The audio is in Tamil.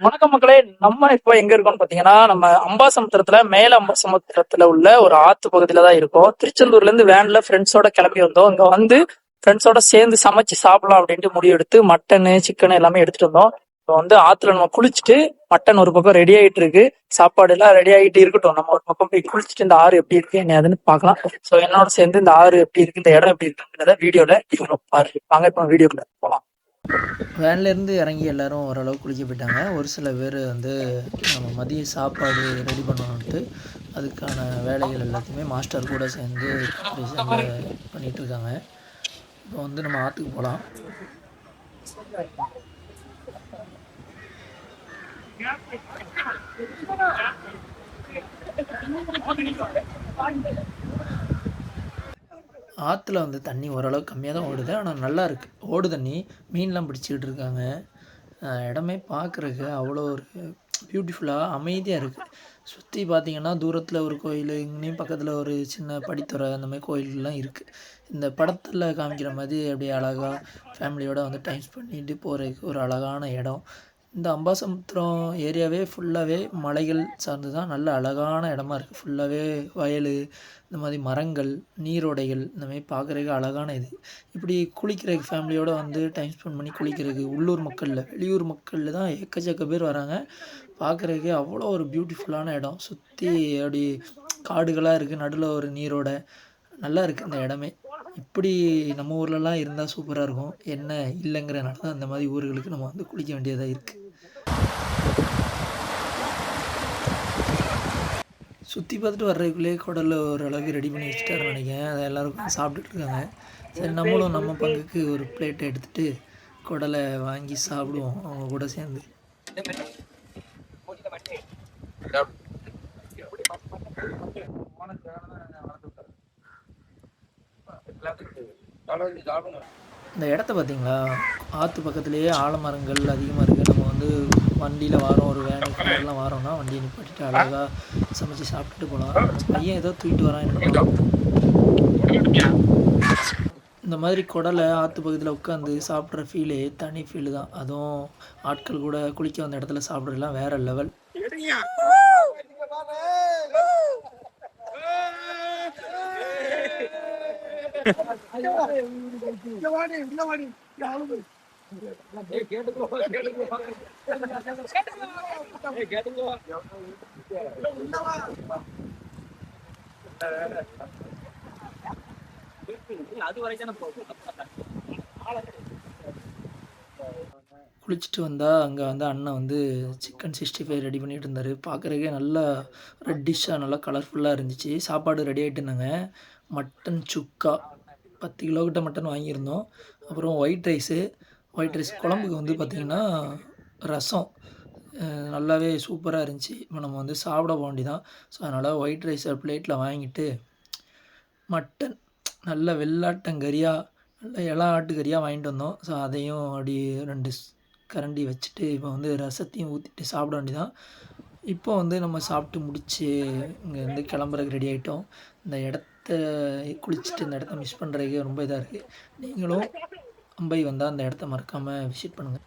வணக்கம் மக்களே. நம்ம இப்ப எங்க இருக்கோம்னு பாத்தீங்கன்னா, நம்ம அம்பாசமுத்திரத்துல மேல அம்பாசமுத்திரத்துல உள்ள ஒரு ஆத்து பகுதியில தான் இருக்கோம். திருச்செந்தூர்ல இருந்து வேன்ல ஃப்ரெண்ட்ஸோட கிளம்பி வந்தோம். இங்க வந்து ஃப்ரெண்ட்ஸோட சேர்ந்து சமைச்சு சாப்பிடலாம் அப்படின்ட்டு முடிவு எடுத்து மட்டனு சிக்கன் எல்லாமே எடுத்துட்டு வந்தோம். இப்போ வந்து ஆத்துல நம்ம குளிச்சுட்டு மட்டன் ஒரு பக்கம் ரெடி ஆயிட்டு இருக்கு, சாப்பாடு எல்லாம் ரெடி ஆகிட்டு இருக்கட்டும். நம்ம ஒரு பக்கம் போய் குளிச்சுட்டு இந்த ஆறு எப்படி இருக்கு என்னதுன்னு பாக்கலாம். சோ என்னோட சேர்ந்து இந்த ஆறு எப்படி இருக்கு, இந்த இடம் எப்படி இருக்குன்றத வீடியோல பாரு. வாங்க இப்ப வீடியோக்குள்ள போலாம். வேன்லேருந்து இறங்கி எல்லோரும் ஓரளவு குளிக்க போயிட்டாங்க. ஒரு சில பேர் வந்து நம்ம மதிய சாப்பாடு ரெடி பண்ணணுன்ட்டு அதுக்கான வேலைகள் எல்லாத்தையுமே மாஸ்டர் கூட சேர்ந்து பண்ணிகிட்ருக்காங்க. இப்போ வந்து நம்ம ஆற்றுக்கு போகலாம். ஆற்றுல வந்து தண்ணி ஓரளவு கம்மியாக தான் ஓடுது, ஆனால் நல்லா இருக்குது. ஓடு தண்ணி, மீன்லாம் பிடிச்சிக்கிட்டு இருக்காங்க. இடமே பார்க்குறக்கு அவ்வளோ ஒரு பியூட்டிஃபுல்லாக அமைதியாக இருக்குது. சுற்றி பார்த்திங்கன்னா தூரத்தில் ஒரு கோயில், இங்கேயும் பக்கத்தில் ஒரு சின்ன படித்துறை, அந்த மாதிரி கோயிலெலாம் இருக்குது. இந்த படத்தில் காமிக்கிற மாதிரி அப்படியே அழகாக ஃபேமிலியோடு வந்து டைம் ஸ்பெண்ட் பண்ணிட்டு போகிறதுக்கு ஒரு அழகான இடம். இந்த அம்பாசமுத்திரம் ஏரியாவே ஃபுல்லாகவே மலைகள் சார்ந்து தான் நல்ல அழகான இடமா இருக்குது. ஃபுல்லாகவே வயல், இந்த மாதிரி மரங்கள், நீரோடைகள், இந்த மாதிரி பார்க்குறதுக்கு அழகான இது. இப்படி குளிக்கிறதுக்கு ஃபேமிலியோடு வந்து டைம் ஸ்பெண்ட் பண்ணி குளிக்கிறதுக்கு உள்ளூர் மக்களில், வெளியூர் மக்களில் தான் எக்கச்சக்க பேர் வராங்க. பார்க்குறதுக்கே அவ்வளோ ஒரு பியூட்டிஃபுல்லான இடம். சுற்றி அப்படி காடுகளாக இருக்குது, நடுவில் ஒரு நீரோடை. நல்லா இருக்குது இந்த இடமே. இப்படி நம்ம ஊர்லலாம் இருந்தால் சூப்பராக இருக்கும். என்ன இல்லைங்கிறனால தான் இந்த மாதிரி ஊர்களுக்கு நம்ம வந்து குளிக்க வேண்டியதாக இருக்குது. சுற்றி பார்த்துட்டு வர்றதுக்குள்ளேயே குடலில் ஓரளவுக்கு ரெடி பண்ணி வச்சுட்டாருன்னு நினைக்கிறேன். அதை எல்லோரும் சாப்பிட்டுட்ருக்காங்க. சரி, நம்மளும் நம்ம பங்குக்கு ஒரு பிளேட்டை எடுத்துகிட்டு குடலை வாங்கி சாப்பிடுவோம் அவங்க கூட சேர்ந்து. இந்த இடத்த பார்த்தீங்களா, ஆற்று பக்கத்துலேயே ஆலமரங்கள் அதிகமாக இருக்குது. நம்ம வந்து வண்டியில் வாரோம், ஒரு வேனுக்கு மாதிரிலாம் வாரோம்னா வண்டியை நிப்பாட்டிட்டு அழகாக சமைச்சு சாப்பிட்டுட்டு போகலாம். பையன் ஏதோ தூக்கிட்டு வரான் என்ன. இந்த மாதிரி குடலை ஆற்று பக்கத்தில் உட்காந்து சாப்பிட்ற ஃபீலே தனி ஃபீலு தான். அதுவும் ஆட்கள் கூட குளிக்க வந்த இடத்துல சாப்பிட்றதுலாம் வேறு லெவல். குளிச்சுட்டு வந்தால் அங்கே வந்து அண்ணன் வந்து சிக்கன் 65 ரெடி பண்ணிகிட்டு இருந்தார். பார்க்குறதுக்கே நல்லா ரெட்டிஷ்ஷாக நல்லா கலர்ஃபுல்லாக இருந்துச்சு. சாப்பாடு ரெடி ஆகிட்டு இருந்தாங்க. மட்டன் சுக்கா 10 கிலோக்கிட்ட மட்டன் வாங்கியிருந்தோம். அப்புறம் ஒயிட் ரைஸ் குழம்புக்கு வந்து பார்த்திங்கன்னா ரசம் நல்லாவே சூப்பராக இருந்துச்சு. இப்போ நம்ம வந்து சாப்பிட போக வேண்டியதான். ஸோ அதனால் ஒயிட் ரைஸை பிளேட்டில் வாங்கிட்டு மட்டன் நல்ல வெள்ளாட்டங்கறியாக, நல்ல இளா ஆட்டுக்கறியாக வாங்கிட்டு வந்தோம். ஸோ அதையும் அப்படி 2 கரண்டி வச்சுட்டு இப்போ வந்து ரசத்தையும் ஊற்றிட்டு சாப்பிட வேண்டியதான். இப்போ வந்து நம்ம சாப்பிட்டு முடிச்சு இங்கேருந்து கிளம்புறதுக்கு ரெடி ஆகிட்டோம். இந்த இடத்த குளிச்சுட்டு இந்த இடத்த மிஸ் பண்ணுறதுக்கே ரொம்ப இதாக இருக்குது. நீங்களும் அம்பை வந்தால் அந்த இடத்த மறக்காமல் விசிட் பண்ணுங்கள்.